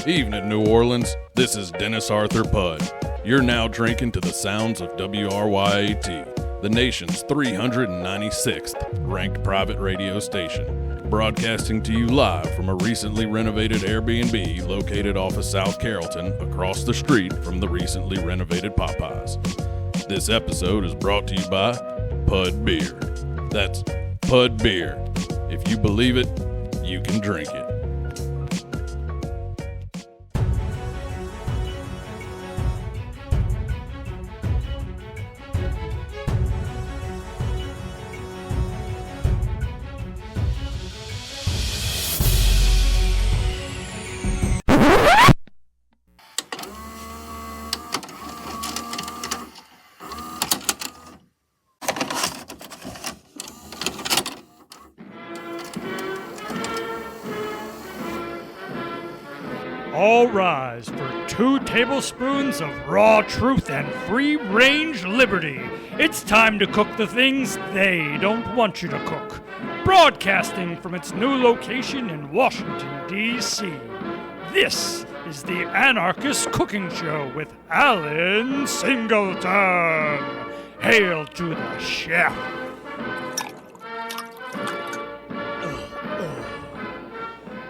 Evening, New Orleans. This is Dennis Arthur PUDD. You're now drinking to the sounds of WRYAT, the nation's 396th ranked private radio station, broadcasting to you live from a recently renovated Airbnb located off of South Carrollton, across the street from the recently renovated Popeyes. This episode is brought to you by PUDD Beer. That's PUDD Beer. If you believe it, you can drink it. All rise for 2 tablespoons of raw truth and free-range liberty. It's time to cook the things they don't want you to cook. Broadcasting from its new location in Washington, D.C., this is the Anarchist Cooking Show with Alan Singleton. Hail to the chef.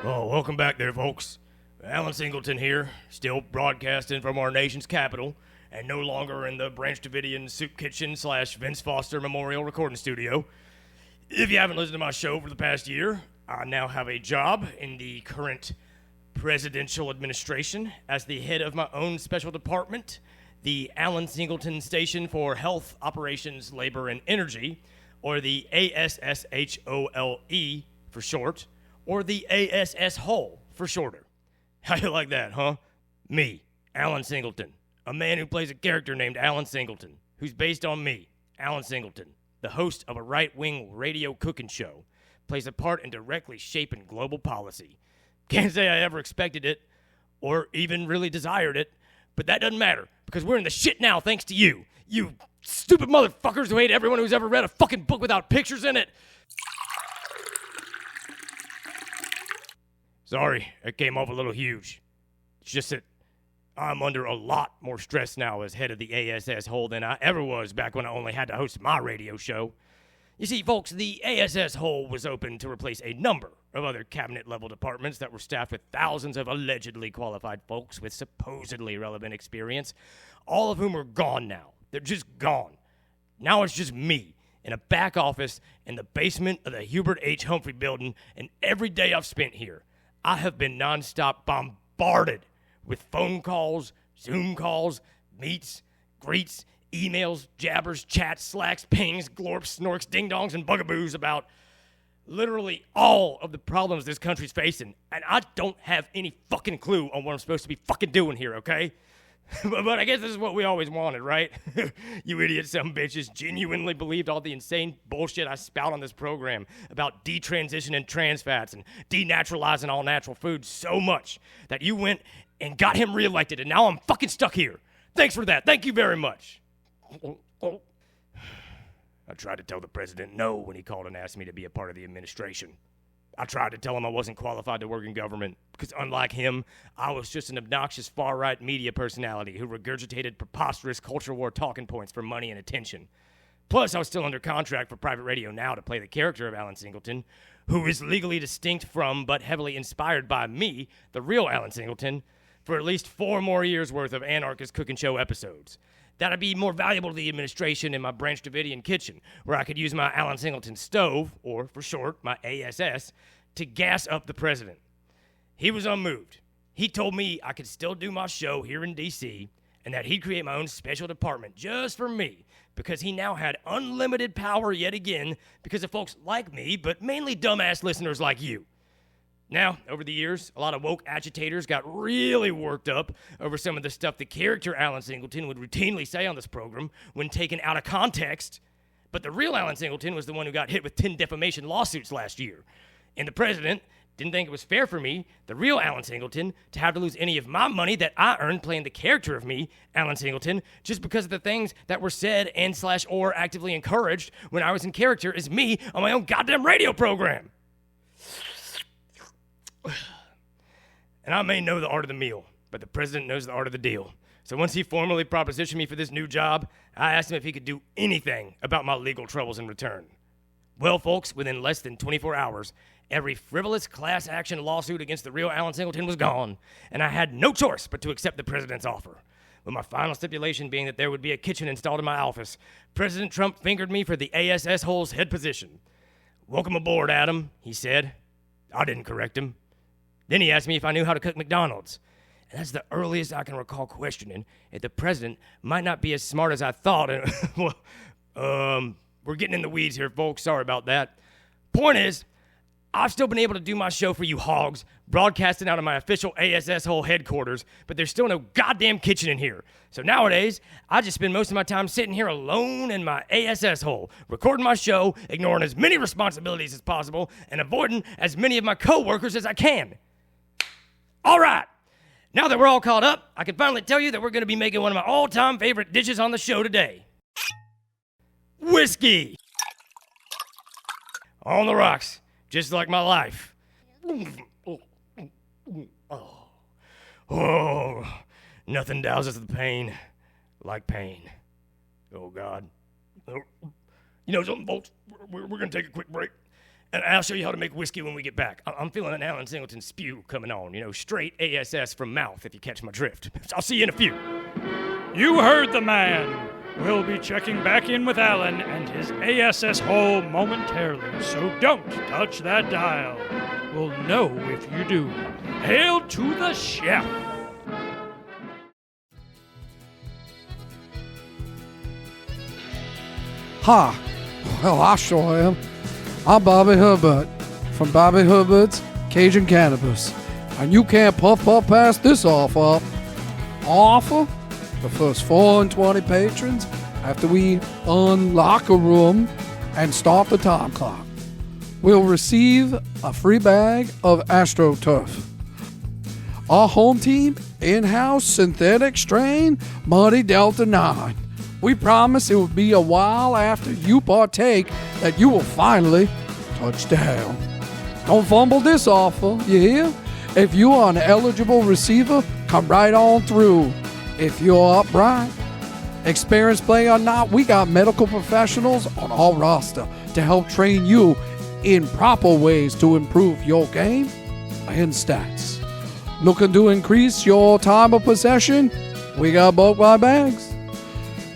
Oh, welcome back there, folks. Alan Singleton here, still broadcasting from our nation's capital, and no longer in the Branch Davidian soup kitchen / Vince Foster Memorial Recording Studio. If you haven't listened to my show for the past year, I now have a job in the current presidential administration as the head of my own special department, the Alan Singleton Station for Health, Operations, Labor, and Energy, or the ASSHOLE for short, or the ASS Hole for shorter. How you like that, huh? Me, Alan Singleton, a man who plays a character named Alan Singleton, who's based on me, Alan Singleton, the host of a right-wing radio cooking show, plays a part in directly shaping global policy. Can't say I ever expected it, or even really desired it, but that doesn't matter, because we're in the shit now thanks to you. You stupid motherfuckers who hate everyone who's ever read a fucking book without pictures in it. Sorry, it came off a little huge. It's just that I'm under a lot more stress now as head of the ASS Hole than I ever was back when I only had to host my radio show. You see, folks, the ASS Hole was open to replace a number of other cabinet-level departments that were staffed with thousands of allegedly qualified folks with supposedly relevant experience, all of whom are gone now. They're just gone. Now it's just me in a back office in the basement of the Hubert H. Humphrey building, and every day I've spent here, I have been nonstop bombarded with phone calls, Zoom calls, meets, greets, emails, jabbers, chats, slacks, pings, glorps, snorks, ding-dongs, and bugaboos about literally all of the problems this country's facing. And I don't have any fucking clue on what I'm supposed to be fucking doing here, okay? But I guess this is what we always wanted, right? You idiot some bitches genuinely believed all the insane bullshit I spout on this program about detransitioning trans fats and denaturalizing all natural foods so much that you went and got him reelected, and now I'm fucking stuck here. Thanks for that. Thank you very much. I tried to tell the president no when he called and asked me to be a part of the administration. I tried to tell him I wasn't qualified to work in government because, unlike him, I was just an obnoxious far-right media personality who regurgitated preposterous culture war talking points for money and attention. Plus, I was still under contract for private radio now to play the character of Alan Singleton, who is legally distinct from but heavily inspired by me, the real Alan Singleton, for at least 4 more years' worth of Anarchist Cooking Show episodes. That'd be more valuable to the administration in my Branch Davidian kitchen, where I could use my Alan Singleton stove, or for short, my ASS, to gas up the president. He was unmoved. He told me I could still do my show here in D.C., and that he'd create my own special department just for me, because he now had unlimited power yet again because of folks like me, but mainly dumbass listeners like you. Now, over the years, a lot of woke agitators got really worked up over some of the stuff the character Alan Singleton would routinely say on this program when taken out of context. But the real Alan Singleton was the one who got hit with 10 defamation lawsuits last year. And the president didn't think it was fair for me, the real Alan Singleton, to have to lose any of my money that I earned playing the character of me, Alan Singleton, just because of the things that were said and/or actively encouraged when I was in character as me on my own goddamn radio program. And I may know the art of the meal, but the president knows the art of the deal. So once he formally propositioned me for this new job, I asked him if he could do anything about my legal troubles in return. Well, folks, within less than 24 hours, every frivolous class action lawsuit against the real Alan Singleton was gone, and I had no choice but to accept the president's offer. With my final stipulation being that there would be a kitchen installed in my office, President Trump fingered me for the ASS hole's head position. "Welcome aboard, Adam," he said. I didn't correct him. Then he asked me if I knew how to cook McDonald's. And that's the earliest I can recall questioning if the president might not be as smart as I thought. And, we're getting in the weeds here, folks. Sorry about that. Point is, I've still been able to do my show for you hogs, broadcasting out of my official ASS hole headquarters, but there's still no goddamn kitchen in here. So nowadays, I just spend most of my time sitting here alone in my ASS hole, recording my show, ignoring as many responsibilities as possible, and avoiding as many of my co-workers as I can. All right. Now that we're all caught up, I can finally tell you that we're going to be making one of my all-time favorite dishes on the show today. Whiskey. On the rocks, just like my life. Oh, nothing douses the pain like pain. Oh, God. You know something, folks? We're going to take a quick break. And I'll show you how to make whiskey when we get back. I'm feeling an Alan Singleton spew coming on. You know, straight ASS from mouth, if you catch my drift. I'll see you in a few. You heard the man. We'll be checking back in with Alan and his ASS hole momentarily, so don't touch that dial. We'll know if you do. Hail to the chef. Hi. Well, I sure am. I'm Bobby Hubbard from Bobby Hubbard's Cajun Cannabis. And you can't puff past this offer. Offer? The first 4 and 20 patrons after we unlock a room and start the time clock will receive a free bag of AstroTurf. Our home team, in-house synthetic strain, Muddy Delta 9. We promise it will be a while after you partake that you will finally touch down. Don't fumble this offer, you hear? If you are an eligible receiver, come right on through. If you're upright, experienced player or not, we got medical professionals on our roster to help train you in proper ways to improve your game and stats. Looking to increase your time of possession? We got bulk buy bags.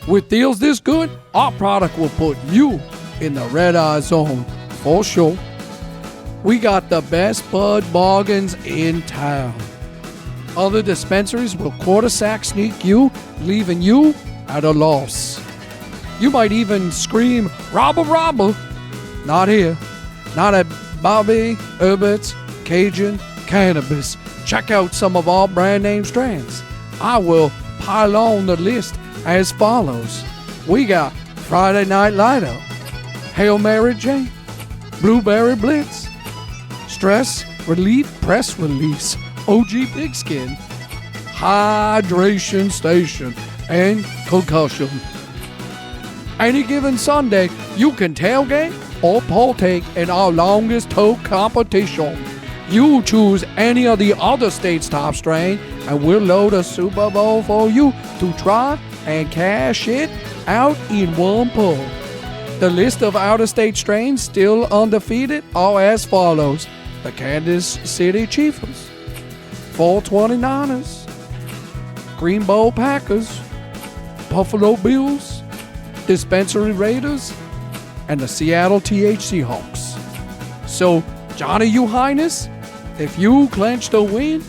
With deals this good, our product will put you in the red eye zone for sure. We got the best bud bargains in town. Other dispensaries will quarter sack sneak you, leaving you at a loss. You might even scream, "Robber, robber!" Not here. Not at Bobby Herbert's Cajun Cannabis. Check out some of our brand name strands. I will pile on the list as follows. We got Friday Night Light-Up, Hail Mary Jane, Blueberry Blitz, Stress Relief Press Release, OG Pigskin, Hydration Station, and Concussion. Any given Sunday, you can tailgate or partake in our longest tote competition. You choose any of the other states' top strain, and we'll load a Super Bowl for you to try and cash it out in one pull. The list of out-of-state strains still undefeated are as follows: the Kansas City Chiefs, 429ers, Green Bay Packers, Buffalo Bills, Dispensary Raiders, and the Seattle THC Hawks. So, Johnny, you highness, if you clinch the win,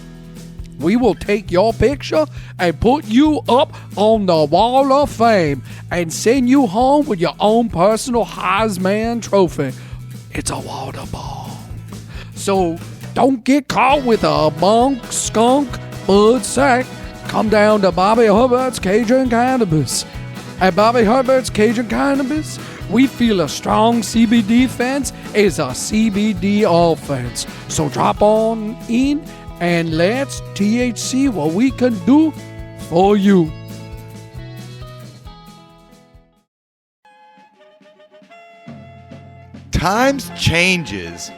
we will take your picture and put you up on the Wall of Fame and send you home with your own personal Heisman trophy. It's a water ball. So don't get caught with a bunk, skunk, bud sack. Come down to Bobby Herbert's Cajun Cannabis. At Bobby Herbert's Cajun Cannabis, we feel a strong CBD fence is a CBD offense. So drop on in and let's THC what we can do for you. Times changes.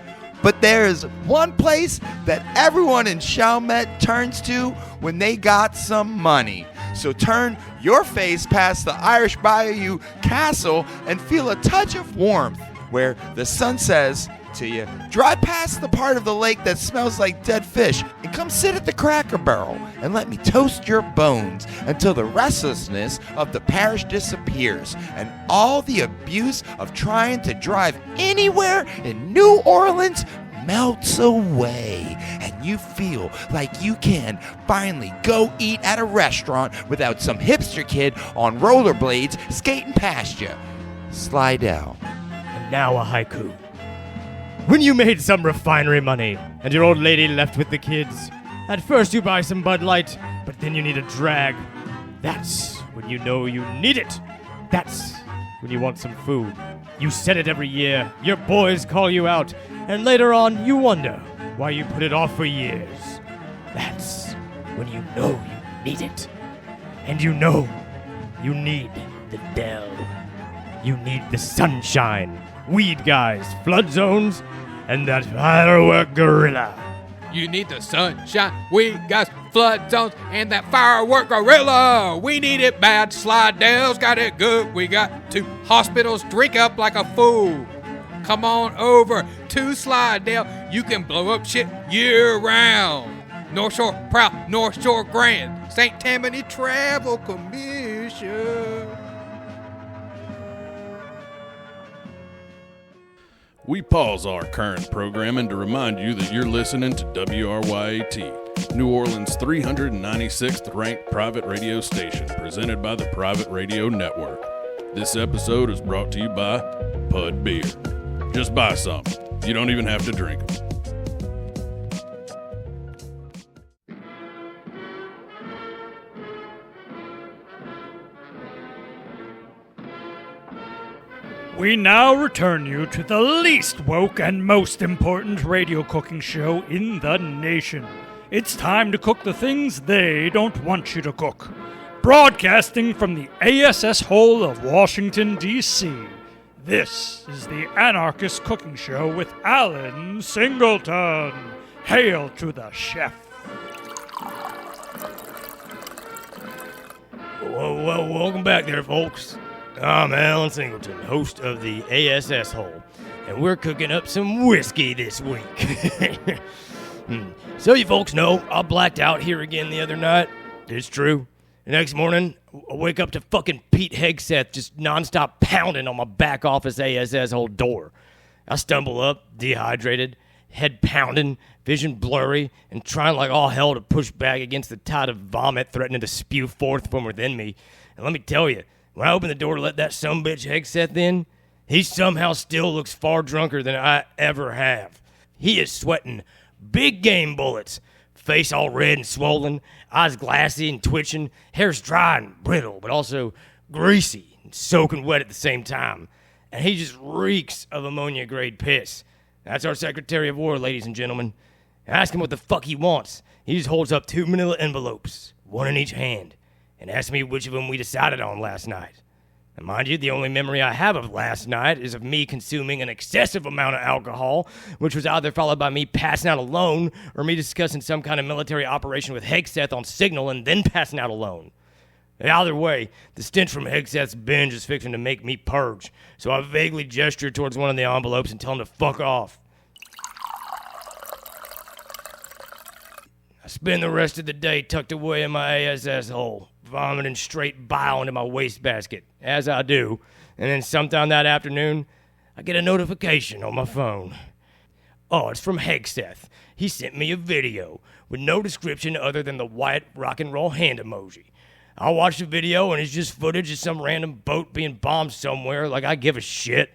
But there's one place that everyone in Chalmette turns to when they got some money. So turn your face past the Irish Bayou Castle and feel a touch of warmth where the sun says to you, drive past the part of the lake that smells like dead fish and come sit at the Cracker Barrel and let me toast your bones until the restlessness of the parish disappears and all the abuse of trying to drive anywhere in New Orleans melts away and you feel like you can finally go eat at a restaurant without some hipster kid on rollerblades skating past you. Slidell. And now a haiku. When you made some refinery money and your old lady left with the kids, at first you buy some Bud Light, but then you need a drag. That's when you know you need it. That's when you want some food. You set it every year, your boys call you out, and later on you wonder why you put it off for years. That's when you know you need it. And you know you need the Dell. You need the sunshine, weed guys, flood zones, and that firework gorilla. You need the sunshine, we got flood zones, and that firework gorilla. We need it bad. Slidell's got it good. We got 2 hospitals. Drink up like a fool. Come on over to Slidell. You can blow up shit year round. North Shore proud, North Shore grand. St. Tammany Travel Commission. We pause our current programming to remind you that you're listening to WRYAT, New Orleans' 396th ranked private radio station, presented by the Private Radio Network. This episode is brought to you by PUDD Beer. Just buy some. You don't even have to drink them. We now return you to the least woke and most important radio cooking show in the nation. It's time to cook the things they don't want you to cook. Broadcasting from the ASS hole of Washington, D.C., this is the Anarchist Cooking Show with Alan Singleton. Hail to the chef. Well, welcome back there, folks. I'm Alan Singleton, host of the ASS Hole, and we're cooking up some whiskey this week. So you folks know, I blacked out here again the other night. It's true. The next morning, I wake up to fucking Pete Hegseth just nonstop pounding on my back office ASS Hole door. I stumble up, dehydrated, head pounding, vision blurry, and trying like all hell to push back against the tide of vomit threatening to spew forth from within me. And let me tell you, when I opened the door to let that sumbitch Hegseth in, he somehow still looks far drunker than I ever have. He is sweating big game bullets, face all red and swollen, eyes glassy and twitching, hair's dry and brittle, but also greasy and soaking wet at the same time. And he just reeks of ammonia-grade piss. That's our Secretary of War, ladies and gentlemen. Ask him what the fuck he wants. He just holds up 2 manila envelopes, one in each hand, and asked me which of them we decided on last night. And mind you, the only memory I have of last night is of me consuming an excessive amount of alcohol, which was either followed by me passing out alone or me discussing some kind of military operation with Hegseth on signal and then passing out alone. Either way, the stench from Hegseth's binge is fixing to make me purge, so I vaguely gestured towards one of the envelopes and tell him to fuck off. I spend the rest of the day tucked away in my ASS hole, vomiting straight bile into my wastebasket, as I do, and then sometime that afternoon, I get a notification on my phone. Oh, it's from Hegseth. He sent me a video with no description other than the white rock and roll hand emoji. I watch the video and it's just footage of some random boat being bombed somewhere like I give a shit.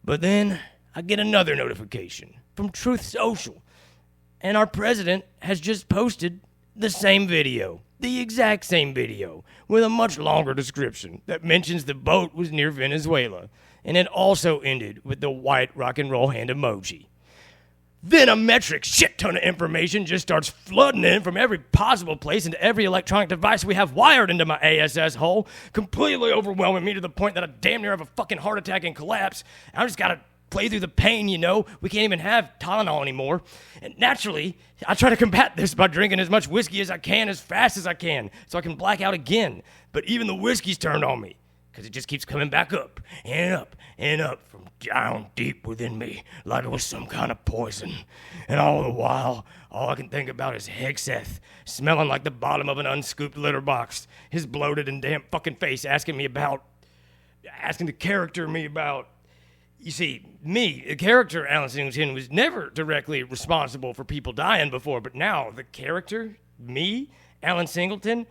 But then I get another notification from Truth Social. And our president has just posted the same video, the exact same video, with a much longer description that mentions the boat was near Venezuela. And it also ended with the white rock and roll hand emoji. Then a metric shit ton of information just starts flooding in from every possible place into every electronic device we have wired into my ASS hole, completely overwhelming me to the point that I damn near have a fucking heart attack and collapse. I just gotta play through the pain, you know. We can't even have Tylenol anymore. And naturally, I try to combat this by drinking as much whiskey as I can as fast as I can so I can black out again. But even the whiskey's turned on me because it just keeps coming back up and up and up from down deep within me like it was some kind of poison. And all the while, all I can think about is Hegseth, smelling like the bottom of an unscooped litter box, his bloated and damp fucking face asking the character me about. You see, me, the character Alan Singleton, was never directly responsible for people dying before, but now the character, me, Alan Singleton,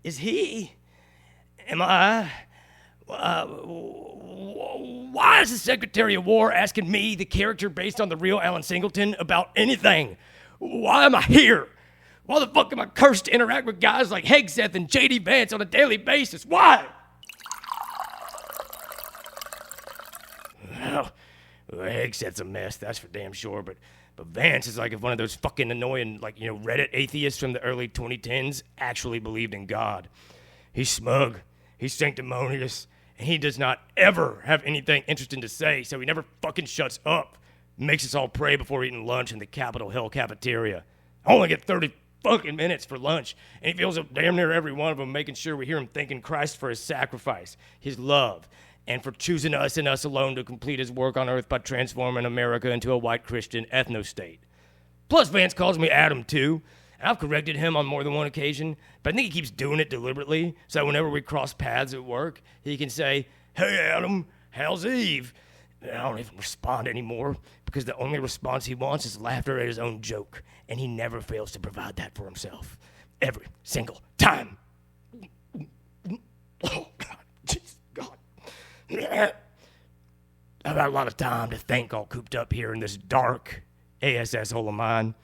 is he? Am I? Why is the Secretary of War asking me, the character based on the real Alan Singleton, about anything? Why am I here? Why the fuck am I cursed to interact with guys like Hegseth and J.D. Vance on a daily basis? Why? Well, Hegseth's a mess, that's for damn sure, but Vance is like if one of those fucking annoying, Reddit atheists from the early 2010s actually believed in God. He's smug, he's sanctimonious, and he does not ever have anything interesting to say, so he never fucking shuts up. Makes us all pray before eating lunch in the Capitol Hill cafeteria. I only get 30 fucking minutes for lunch, and he fills up damn near every one of them, making sure we hear him thanking Christ for his sacrifice, his love, and for choosing us and us alone to complete his work on earth by transforming America into a white Christian ethno-state. Plus, Vance calls me Adam, too. And I've corrected him on more than one occasion, but I think he keeps doing it deliberately, so whenever we cross paths at work, he can say, "Hey, Adam, how's Eve?" And I don't even respond anymore, because the only response he wants is laughter at his own joke, and he never fails to provide that for himself. Every single time. Oh, God. Jesus, God. I've got a lot of time to think all cooped up here in this dark ASS hole of mine.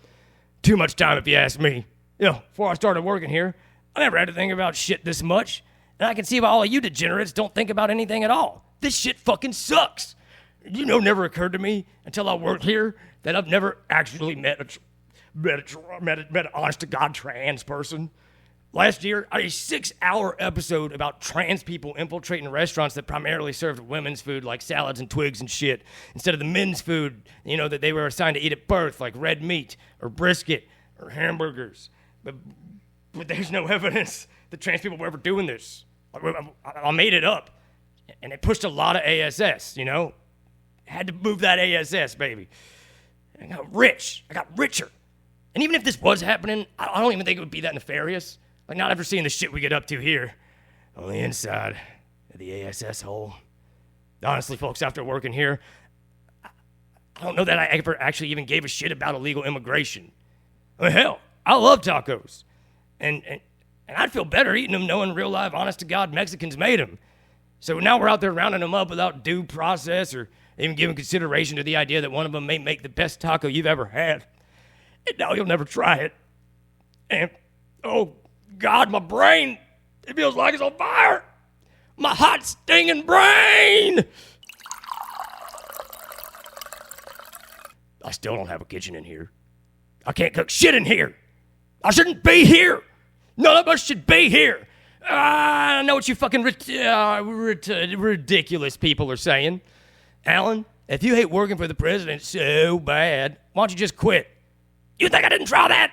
Too much time if you ask me. Before I started working here, I never had to think about shit this much. And I can see why all of you degenerates don't think about anything at all. This shit fucking sucks. Never occurred to me until I worked here that I've never actually met an honest-to-God trans person. Last year, I did a 6-hour episode about trans people infiltrating restaurants that primarily served women's food like salads and twigs and shit, instead of the men's food, that they were assigned to eat at birth, like red meat or brisket or hamburgers. But there's no evidence that trans people were ever doing this. I made it up, and it pushed a lot of ASS, Had to move that ASS, baby. I got rich. I got richer. And even if this was happening, I don't even think it would be that nefarious. Not after seeing the shit we get up to here on the inside of the ASS hole. Honestly, folks, after working here, I don't know that I ever actually even gave a shit about illegal immigration. Hell, I love tacos. And I'd feel better eating them knowing real live, honest-to-God Mexicans made them. So now we're out there rounding them up without due process or even giving consideration to the idea that one of them may make the best taco you've ever had. And now you'll never try it. And, oh, God, my brain, it feels like it's on fire. My hot, stinging brain. I still don't have a kitchen in here. I can't cook shit in here. I shouldn't be here. None of us should be here. I know what you fucking ridiculous people are saying. Alan, if you hate working for the president so bad, why don't you just quit? You think I didn't try that?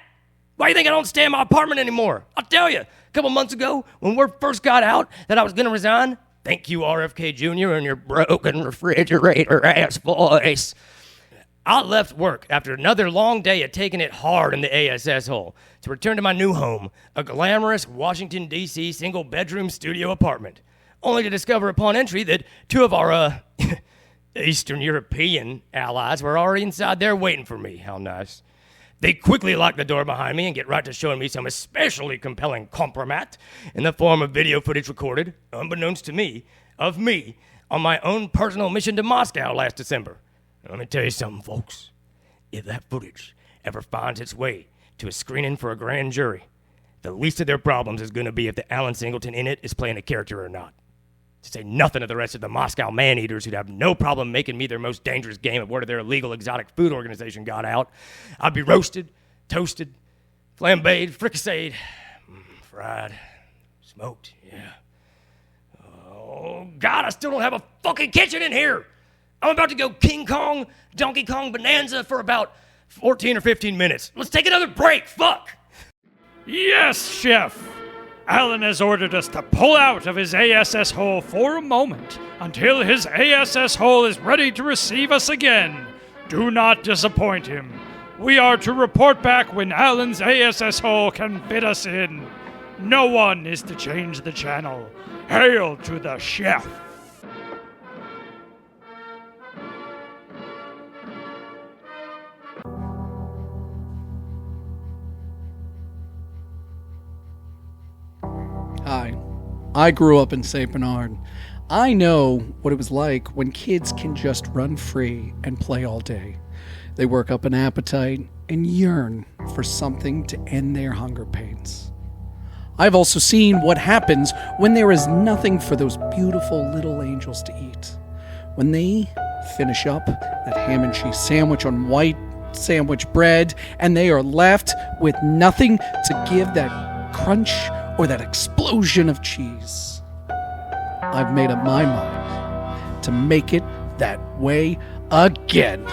Why do you think I don't stay in my apartment anymore? I'll tell you, a couple months ago, when word first got out that I was going to resign, thank you, RFK Jr. and your broken refrigerator-ass voice, I left work after another long day of taking it hard in the ASS hole to return to my new home, a glamorous Washington, D.C. single-bedroom studio apartment, only to discover upon entry that two of our, Eastern European allies were already inside there waiting for me. How nice. They quickly lock the door behind me and get right to showing me some especially compelling compromat in the form of video footage recorded, unbeknownst to me, of me on my own personal mission to Moscow last December. Let me tell you something, folks. If that footage ever finds its way to a screening for a grand jury, the least of their problems is going to be if the Alan Singleton in it is playing a character or not. To say nothing of the rest of the Moscow man-eaters who'd have no problem making me their most dangerous game of word of their illegal exotic food organization got out. I'd be roasted, toasted, flambéed, fricasseed, fried, smoked, yeah. Oh, God, I still don't have a fucking kitchen in here. I'm about to go King Kong, Donkey Kong Bonanza for about 14 or 15 minutes. Let's take another break. Fuck. Yes, Chef. Alan has ordered us to pull out of his ASS hole for a moment until his ASS hole is ready to receive us again. Do not disappoint him. We are to report back when Alan's ASS hole can fit us in. No one is to change the channel. Hail to the chef. Hi, I grew up in St. Bernard. I know what it was like when kids can just run free and play all day. They work up an appetite and yearn for something to end their hunger pains. I've also seen what happens when there is nothing for those beautiful little angels to eat. When they finish up that ham and cheese sandwich on white sandwich bread and they are left with nothing to give that crunch or that explosion of cheese. I've made up my mind to make it that way again.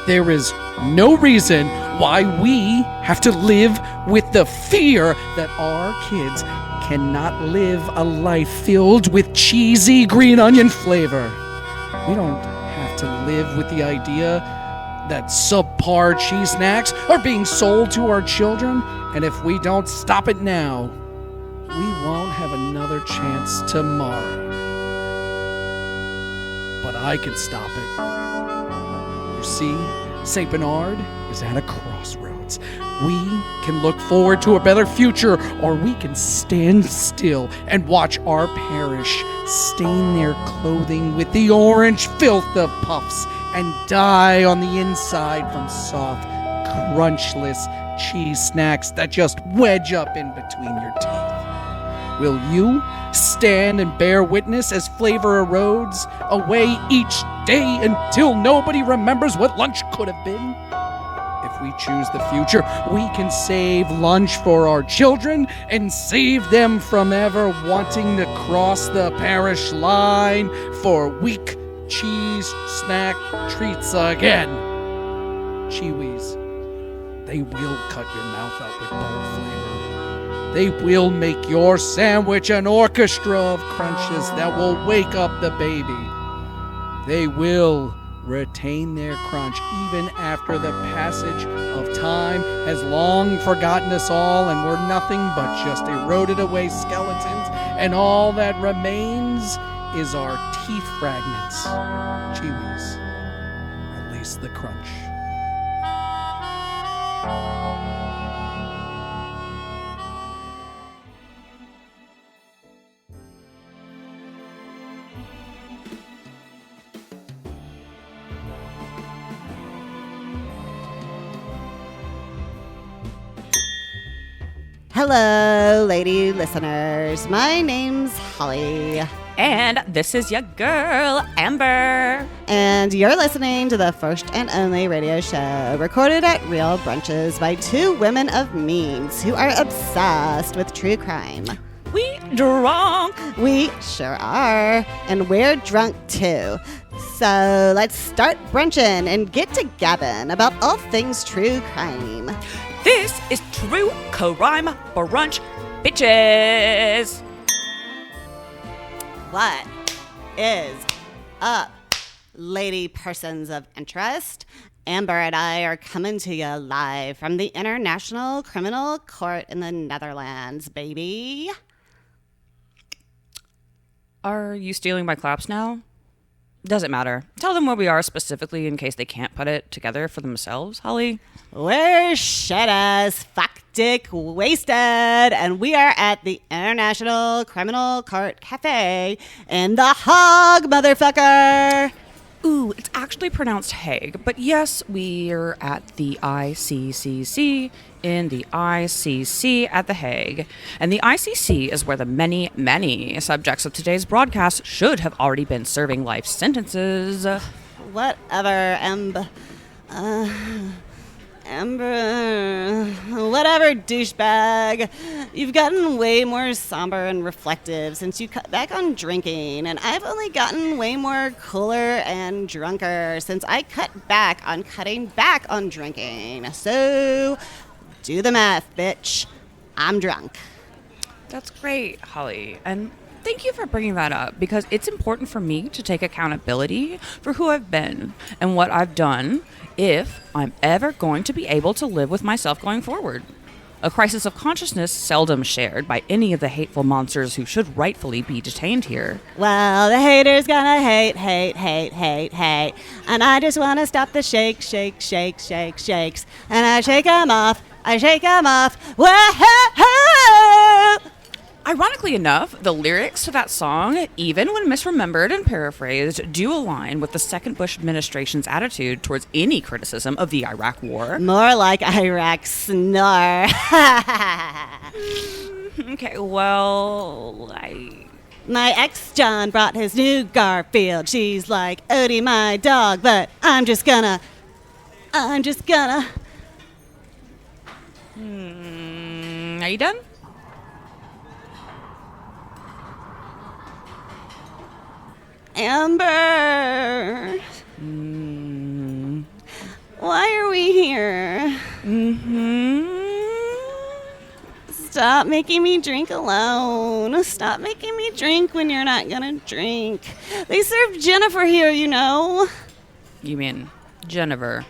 There is no reason why we have to live with the fear that our kids cannot live a life filled with cheesy green onion flavor. We don't have to live with the idea that subpar cheese snacks are being sold to our children, and if we don't stop it now, we won't have another chance tomorrow. But I can stop it. You see, St. Bernard is at a crossroads. We can look forward to a better future, or we can stand still and watch our parish stain their clothing with the orange filth of puffs and die on the inside from soft, crunchless cheese snacks that just wedge up in between your teeth. Will you stand and bear witness as flavor erodes away each day until nobody remembers what lunch could have been? If we choose the future, we can save lunch for our children and save them from ever wanting to cross the parish line for weak cheese snack treats again. Chewies, they will cut your mouth out with bold flavor. They will make your sandwich an orchestra of crunches that will wake up the baby. They will retain their crunch even after the passage of time has long forgotten us all and we're nothing but just eroded away skeletons, and all that remains is our teeth fragments. Chewies, release the crunch. Hello, lady listeners. My name's Holly. And this is your girl, Amber. And you're listening to the first and only radio show recorded at Real Brunches by two women of means who are obsessed with true crime. We drunk. We sure are. And we're drunk too. So let's start brunching and get to gabbing about all things true crime. This is True Crime Brunch, bitches. What is up, lady persons of interest? Amber and I are coming to you live from the International Criminal Court in the Netherlands, baby. Are you stealing my claps now? Doesn't matter. Tell them where we are specifically in case they can't put it together for themselves, Holly. We're shit as fuck dick wasted, and we are at the International Criminal Court Cafe in The Hague, motherfucker. Ooh, it's actually pronounced Hague, but yes, we're at the ICCC in the ICC at The Hague. And the ICC is where the many, many subjects of today's broadcast should have already been serving life sentences. Whatever, Amber, whatever, douchebag. You've gotten way more somber and reflective since you cut back on drinking, and I've only gotten way more cooler and drunker since I cut back on cutting back on drinking. So, do the math, bitch. I'm drunk. That's great, Holly. And thank you for bringing that up, because it's important for me to take accountability for who I've been and what I've done if I'm ever going to be able to live with myself going forward. A crisis of consciousness seldom shared by any of the hateful monsters who should rightfully be detained here. Well, the haters gonna hate. And I just wanna stop the shakes. And I shake 'em off. Whoa! Ironically enough, the lyrics to that song, even when misremembered and paraphrased, do align with the second Bush administration's attitude towards any criticism of the Iraq War. More like Iraq snore. Okay, well, My ex John brought his new Garfield. She's like, Odie, my dog, but I'm just gonna. Are you done? Amber. Why are we here? Stop making me drink alone. Stop making me drink when you're not gonna drink. They serve Jennifer here, you know. You mean Jennifer?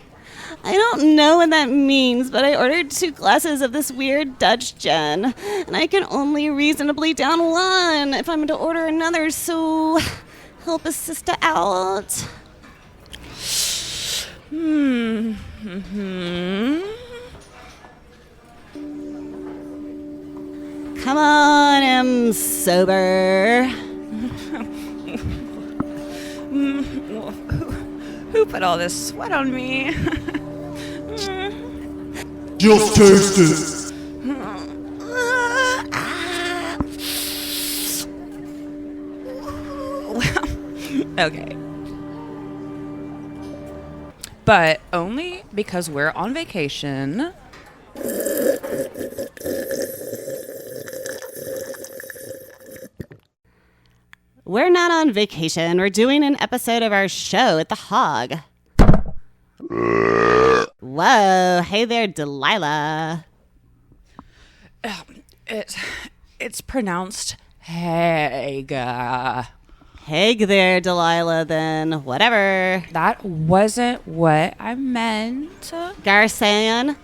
I don't know what that means, but I ordered 2 glasses of this weird Dutch gin, and I can only reasonably down one if I'm to order another, so help a sister out. Come on, I'm sober. Who put all this sweat on me? Just taste it. Okay. But only because we're on vacation. We're not on vacation. We're doing an episode of our show at the Hog. Whoa. Hey there, Delilah. It's pronounced Haig. Hey there, Delilah, then. Whatever. That wasn't what I meant. Garçon.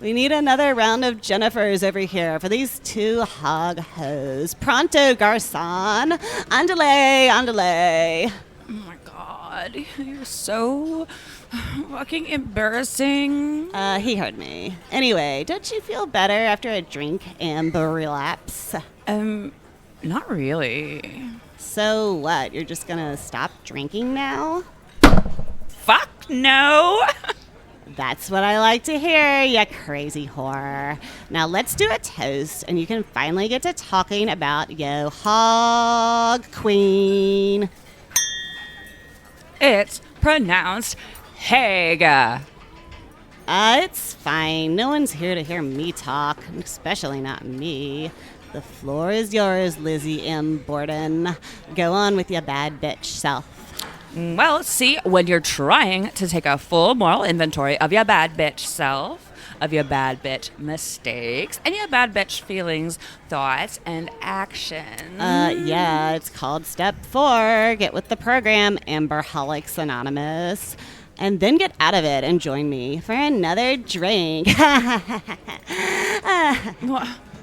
We need another round of Jennifers over here for these 2 hog hoes. Pronto, garçon. Andale. Oh my god, you're so fucking embarrassing. He heard me. Anyway, don't you feel better after a drink and the relapse? Not really. So what? You're just gonna stop drinking now? Fuck no! That's what I like to hear, you crazy whore. Now let's do a toast, and you can finally get to talking about yo hog queen. It's pronounced Haig. It's fine. No one's here to hear me talk, especially not me. The floor is yours, Lizzie M. Borden. Go on with your bad bitch self. Well, see, when you're trying to take a full moral inventory of your bad bitch self, of your bad bitch mistakes, and your bad bitch feelings, thoughts, and actions. Yeah, it's called Step 4. Get with the program, Amberholics Anonymous. And then get out of it and join me for another drink.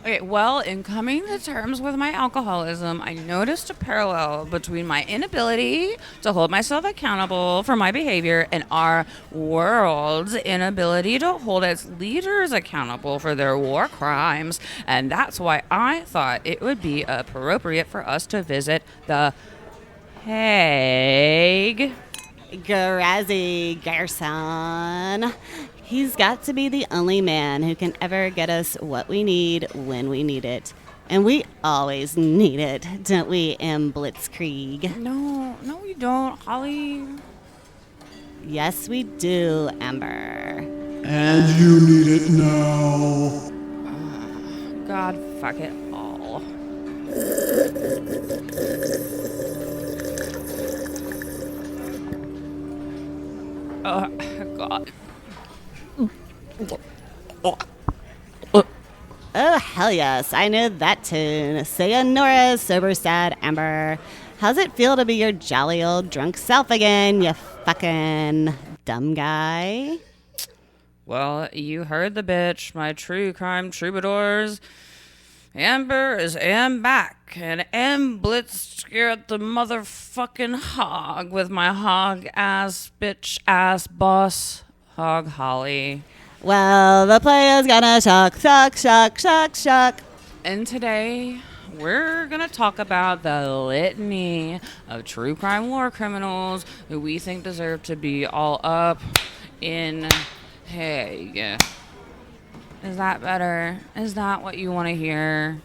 Okay, well, in coming to terms with my alcoholism, I noticed a parallel between my inability to hold myself accountable for my behavior and our world's inability to hold its leaders accountable for their war crimes. And that's why I thought it would be appropriate for us to visit the Hague. Grazi Garson. He's got to be the only man who can ever get us what we need when we need it. And we always need it, don't we, M. Blitzkrieg? No, we don't, Holly. Yes, we do, Ember. And you need it now. God, fuck it all. God. Oh, hell yes, I know that tune. Sayonara, sober sad Ember. How's it feel to be your jolly old drunk self again, you fucking dumb guy? Well, you heard the bitch, my true crime troubadours. Amber is Am back, and Am blitzed scared the motherfucking hog with my hog ass bitch ass boss hog Holly. Well, the player's gonna shock. And today, we're gonna talk about the litany of true crime war criminals who we think deserve to be all up in Hague. Is that better? Is that what you want to hear?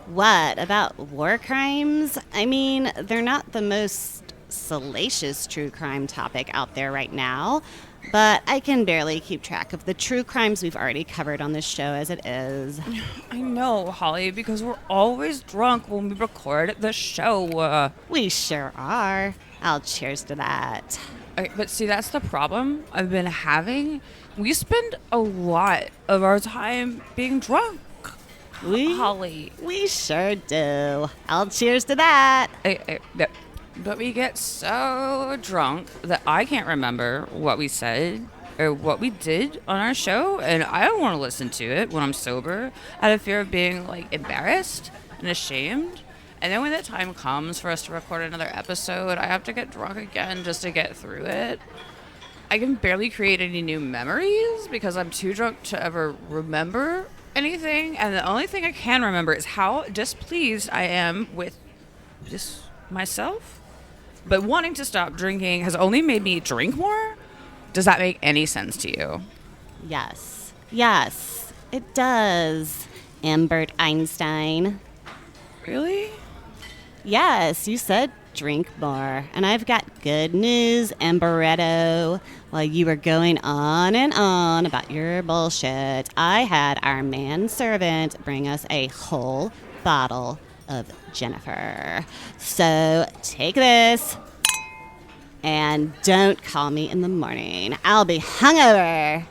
What, about war crimes? I mean, they're not the most salacious true crime topic out there right now, but I can barely keep track of the true crimes we've already covered on this show as it is. I know, Holly, because we're always drunk when we record the show. We sure are. I'll cheers to that. Okay, but see, that's the problem I've been having. We spend a lot of our time being drunk. Holly. We sure do. I'll cheers to that. But we get so drunk that I can't remember what we said or what we did on our show, and I don't want to listen to it when I'm sober out of fear of being, like, embarrassed and ashamed. And then when the time comes for us to record another episode, I have to get drunk again just to get through it. I can barely create any new memories because I'm too drunk to ever remember anything. And the only thing I can remember is how displeased I am with just myself. But wanting to stop drinking has only made me drink more. Does that make any sense to you? Yes, it does, Albert Einstein. Really? Yes, you said drink more. And I've got good news, Amberetto. While you were going on and on about your bullshit, I had our manservant bring us a whole bottle of Jennifer. So take this and don't call me in the morning. I'll be hungover.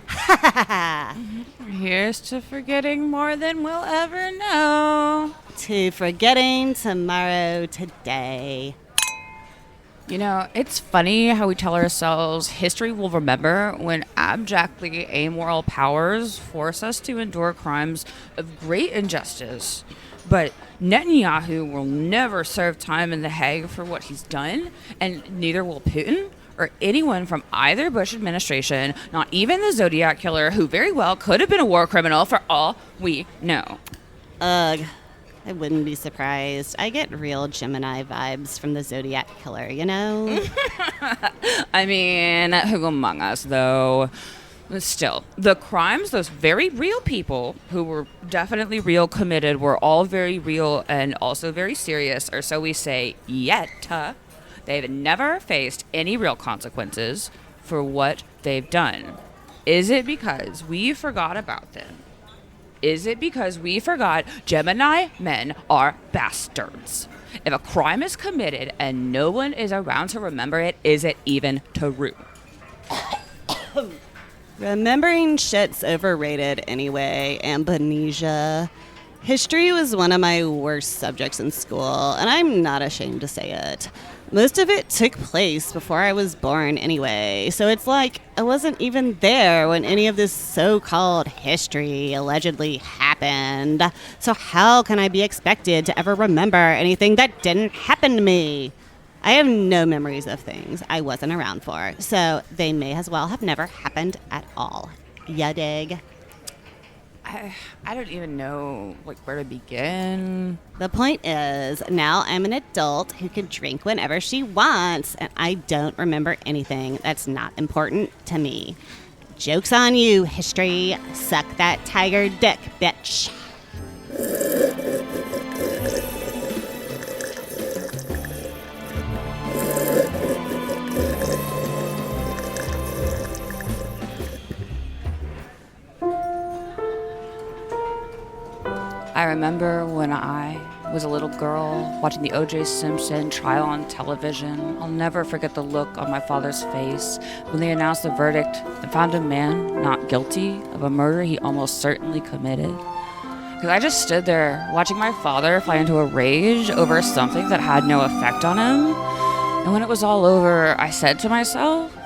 Here's to forgetting more than we'll ever know. To forgetting tomorrow today. You know, it's funny how we tell ourselves history will remember when abjectly amoral powers force us to endure crimes of great injustice. But Netanyahu will never serve time in The Hague for what he's done, and neither will Putin or anyone from either Bush administration, not even the Zodiac killer, who very well could have been a war criminal for all we know. Ugh. I wouldn't be surprised. I get real Gemini vibes from the Zodiac killer, you know? I mean, who among us, though? Still, the crimes those very real people who were definitely real committed were all very real and also very serious, or so we say, yet they've never faced any real consequences for what they've done. Is it because we forgot about them? Is it because we forgot Gemini men are bastards? If a crime is committed and no one is around to remember it, is it even true? Remembering shit's overrated anyway, Amnesia. History was one of my worst subjects in school, and I'm not ashamed to say it. Most of it took place before I was born anyway, so it's like I wasn't even there when any of this so-called history allegedly happened. So how can I be expected to ever remember anything that didn't happen to me? I have no memories of things I wasn't around for, so they may as well have never happened at all. Ya dig? I don't even know where to begin. The point is, now I'm an adult who can drink whenever she wants, and I don't remember anything that's not important to me. Joke's on you, history. Suck that tiger dick, bitch. remember when I was a little girl watching the O.J. Simpson trial on television. I'll never forget the look on my father's face when they announced the verdict and found a man not guilty of a murder he almost certainly committed. Because I just stood there watching my father fly into a rage over something that had no effect on him. And when it was all over, I said to myself,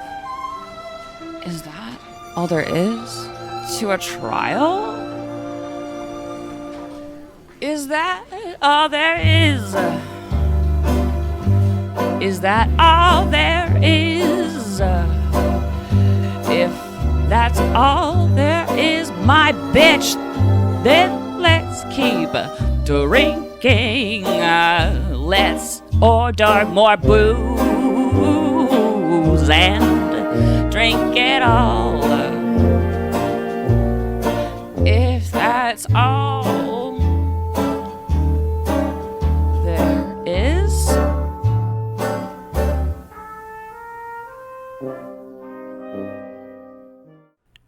is that all there is to a trial? Is that all there is? Is that all there is? If that's all there is, my bitch, then let's keep drinking. Let's order more booze and drink it all. If that's all there is.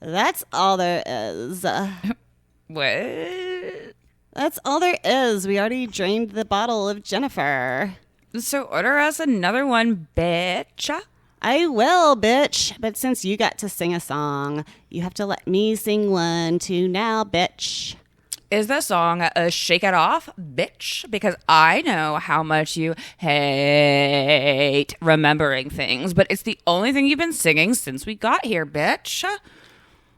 That's all there is. What? That's all there is. We already drained the bottle of Jennifer. So order us another one, bitch. I will, bitch. But since you got to sing a song, you have to let me sing one too now, bitch. Is the song Shake It Off, bitch? Because I know how much you hate remembering things, but it's the only thing you've been singing since we got here, bitch.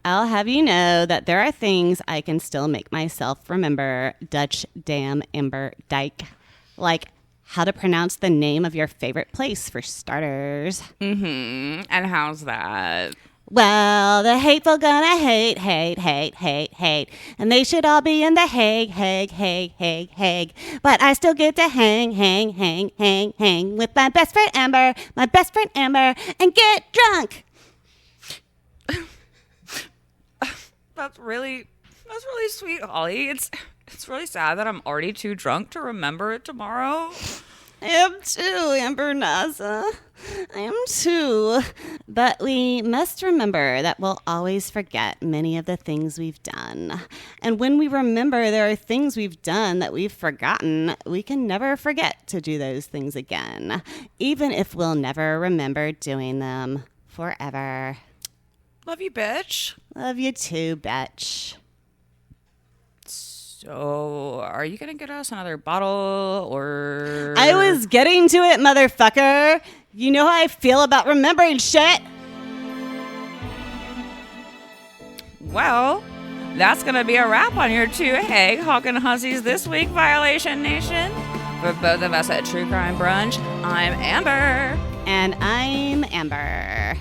I'll have you know that there are things I can still make myself remember, Dutch damn Amber Dyke. Like how to pronounce the name of your favorite place, for starters. Mm-hmm. And how's that? Well, the hateful gonna hate. And they should all be in the Hague. But I still get to hang with my best friend Amber, and get drunk. That's really sweet, Holly. It's really sad that I'm already too drunk to remember it tomorrow. I am too, Amber Naza. I am too. But we must remember that we'll always forget many of the things we've done. And when we remember there are things we've done that we've forgotten, we can never forget to do those things again, even if we'll never remember doing them forever. Love you, bitch. Love you too, bitch. So, are you gonna get us another bottle, or...? I was getting to it, motherfucker. You know how I feel about remembering shit. Well, that's gonna be a wrap on your two Hague Hawkin' Hussies this week, Violation Nation. For both of us at True Crime Brunch, I'm Amber. And I'm Amber.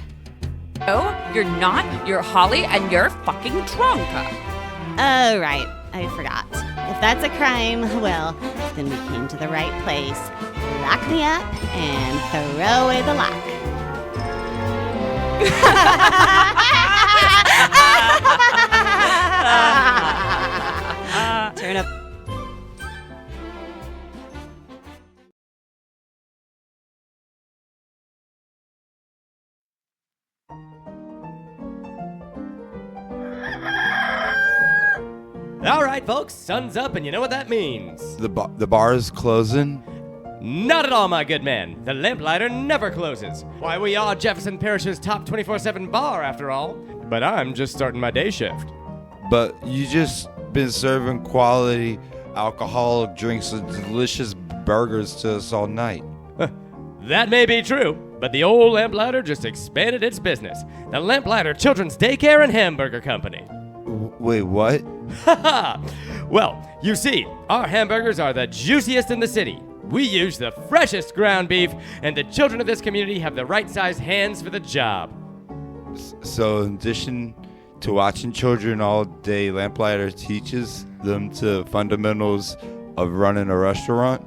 Oh, you're not. You're Holly, and you're fucking drunk. Oh, right. I forgot. If that's a crime, well, then we came to the right place. Lock me up and throw away the lock. Turn up. All right, folks, sun's up, and you know what that means. The bar is closing. Not at all, my good man. The Lamplighter never closes. Why, we are Jefferson Parish's top 24/7 bar, after all. But I'm just starting my day shift. But you just been serving quality alcoholic drinks and delicious burgers to us all night. That may be true, but the old Lamplighter just expanded its business. The Lamplighter Children's Daycare and Hamburger Company. Wait, what? Well, you see, our hamburgers are the juiciest in the city. We use the freshest ground beef, and the children of this community have the right-sized hands for the job. So in addition to watching children all day, Lamplighter teaches them the fundamentals of running a restaurant?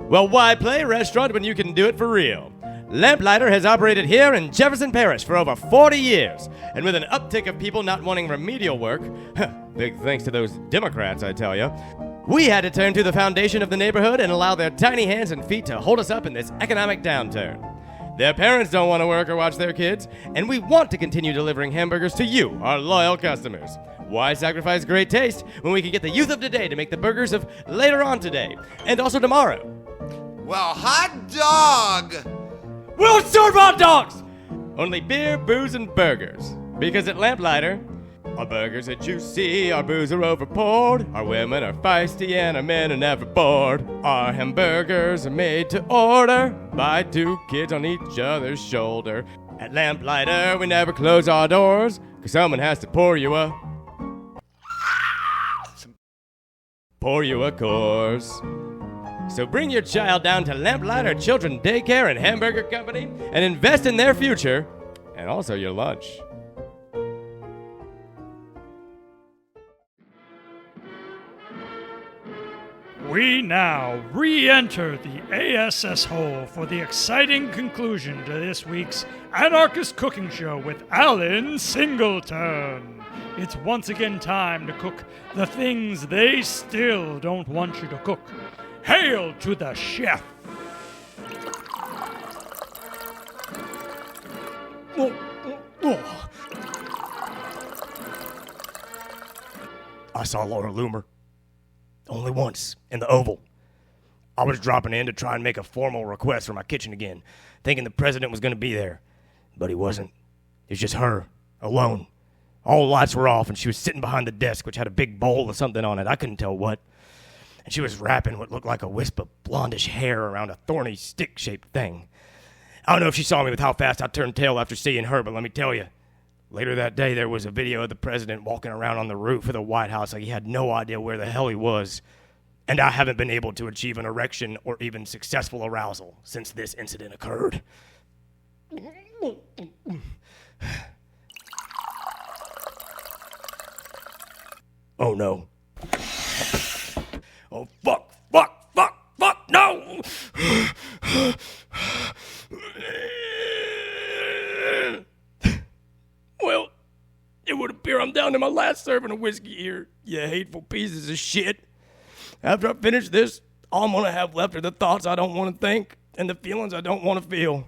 Well, why play restaurant when you can do it for real? Lamplighter has operated here in Jefferson Parish for over 40 years, and with an uptick of people not wanting remedial work, big thanks to those Democrats, I tell you, we had to turn to the foundation of the neighborhood and allow their tiny hands and feet to hold us up in this economic downturn. Their parents don't want to work or watch their kids, and we want to continue delivering hamburgers to you, our loyal customers. Why sacrifice great taste when we can get the youth of today to make the burgers of later on today, and also tomorrow? Well, hot dog! We'll serve hot dogs! Only beer, booze, and burgers. Because at Lamplighter, our burgers are juicy, our booze are over-poured, our women are feisty, and our men are never bored. Our hamburgers are made to order by two kids on each other's shoulder. At Lamplighter, we never close our doors, 'cause someone has to pour you a course. So bring your child down to Lamplighter Children Daycare and Hamburger Company and invest in their future, and also your lunch. We now re-enter the ASS hole for the exciting conclusion to this week's Anarchist Cooking Show with Alan Singleton. It's once again time to cook the things they still don't want you to cook. Hail to the chef! I saw Laura Loomer. Only once, in the Oval. I was dropping in to try and make a formal request for my kitchen again, thinking the president was going to be there. But he wasn't. It was just her, alone. All the lights were off, and she was sitting behind the desk, which had a big bowl of something on it. I couldn't tell what. And she was wrapping what looked like a wisp of blondish hair around a thorny, stick-shaped thing. I don't know if she saw me with how fast I turned tail after seeing her, but let me tell you, later that day, there was a video of the president walking around on the roof of the White House like he had no idea where the hell he was. And I haven't been able to achieve an erection or even successful arousal since this incident occurred. Oh, no. Oh, fuck, no! Well, it would appear I'm down to my last serving of whiskey here, you hateful pieces of shit. After I finish this, all I'm gonna have left are the thoughts I don't want to think and the feelings I don't want to feel.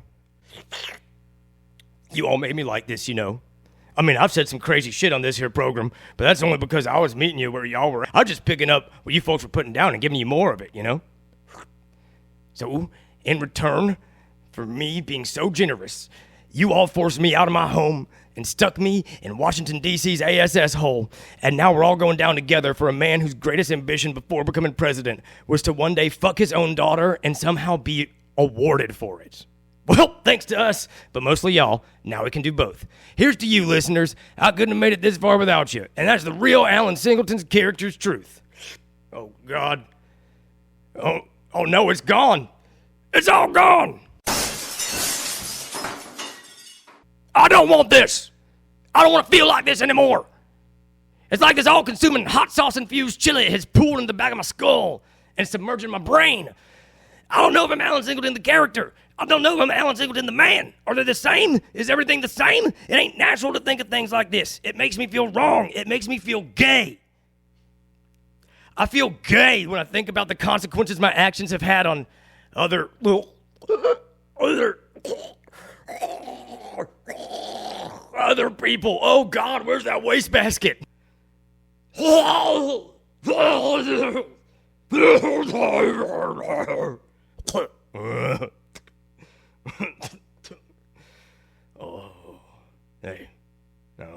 You all made me like this, you know. I mean, I've said some crazy shit on this here program, but that's only because I was meeting you where y'all were. I was just picking up what you folks were putting down and giving you more of it, you know? So, in return for me being so generous, you all forced me out of my home and stuck me in Washington, D.C.'s ASS hole, and now we're all going down together for a man whose greatest ambition before becoming president was to one day fuck his own daughter and somehow be awarded for it. Well, thanks to us, but mostly y'all, now we can do both. Here's to you, listeners. I couldn't have made it this far without you, and that's the real Alan Singleton's character's truth. Oh, God. Oh, no, it's gone. It's all gone. I don't want this. I don't want to feel like this anymore. It's like this all-consuming hot sauce-infused chili has pooled in the back of my skull and submerging my brain. I don't know if I'm Alan Singleton the character. I don't know if I'm Alan Singleton the man. Are they the same? Is everything the same? It ain't natural to think of things like this. It makes me feel wrong. It makes me feel gay. I feel gay when I think about the consequences my actions have had on other people. Oh, God, where's that wastebasket?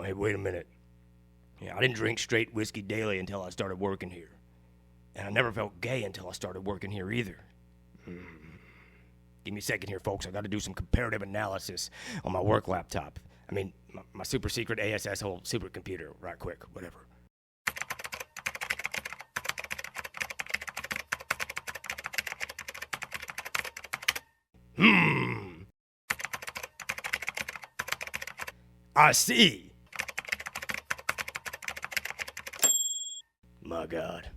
Hey, wait a minute. Yeah, I didn't drink straight whiskey daily until I started working here. And I never felt gay until I started working here either. Give me a second here, folks. I got to do some comparative analysis on my work laptop. I mean, my super secret ASS whole supercomputer, right quick, whatever. I see. My God.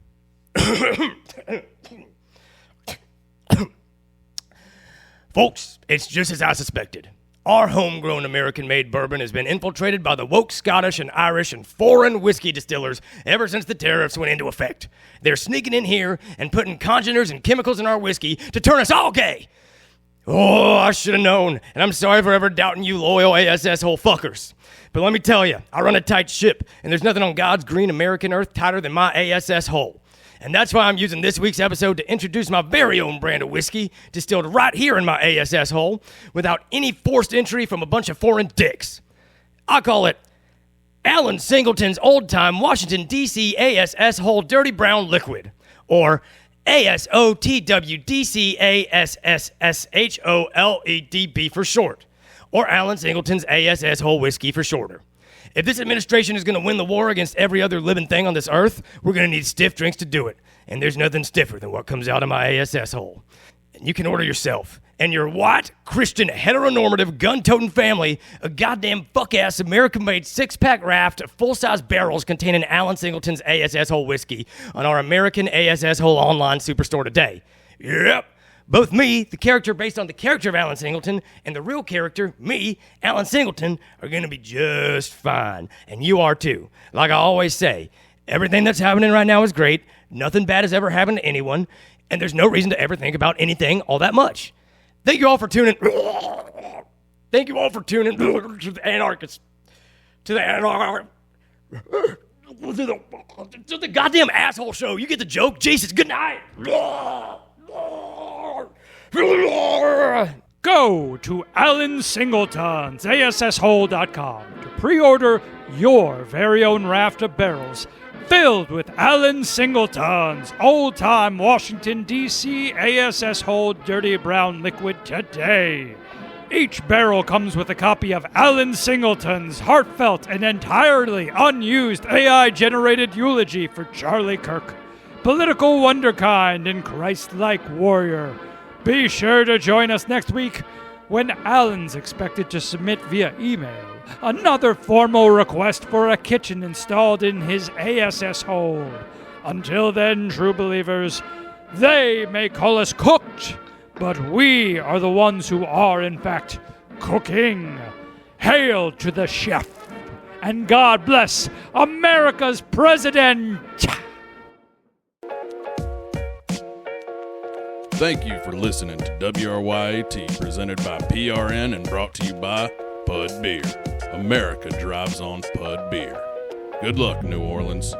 Folks, it's just as I suspected. Our homegrown American-made bourbon has been infiltrated by the woke Scottish and Irish and foreign whiskey distillers ever since the tariffs went into effect. They're sneaking in here and putting congeners and chemicals in our whiskey to turn us all gay. Oh, I should have known, and I'm sorry for ever doubting you loyal ASS hole fuckers. But let me tell you, I run a tight ship, and there's nothing on God's green American earth tighter than my ASS hole. And that's why I'm using this week's episode to introduce my very own brand of whiskey, distilled right here in my ASS hole, without any forced entry from a bunch of foreign dicks. I call it Alan Singleton's Old Time Washington, D.C. ASS Hole Dirty Brown Liquid, or ASOTWDCASSSHOLEDB for short, or Alan Singleton's ASS Hole Whiskey for shorter. If this administration is going to win the war against every other living thing on this earth, we're going to need stiff drinks to do it. And there's nothing stiffer than what comes out of my ASS hole. And you can order yourself and your white, Christian, heteronormative, gun-toting family a goddamn fuck-ass American-made six-pack raft of full-size barrels containing Alan Singleton's ASS Hole whiskey on our American ASS Hole online superstore today. Yep. Both me, the character based on the character of Alan Singleton, and the real character, me, Alan Singleton, are going to be just fine. And you are too. Like I always say, everything that's happening right now is great. Nothing bad has ever happened to anyone. And there's no reason to ever think about anything all that much. Thank you all for tuning. Thank you all for tuning to the anarchists. To the goddamn asshole show. You get the joke? Jesus, good night. Go to Alan Singleton's ASSHole.com to pre-order your very own raft of barrels filled with Alan Singleton's old-time Washington, D.C. ASS Hole Dirty Brown Liquid today. Each barrel comes with a copy of Alan Singleton's heartfelt and entirely unused AI-generated eulogy for Charlie Kirk, political wonderkind and Christ-like warrior. Be sure to join us next week when Alan's expected to submit via email another formal request for a kitchen installed in his ASS hole. Until then, true believers, they may call us cooked, but we are the ones who are, in fact, cooking. Hail to the chef, and God bless America's president. Thank you for listening to WRYAT, presented by PRN and brought to you by PUDD Beer. America drives on PUDD Beer. Good luck, New Orleans.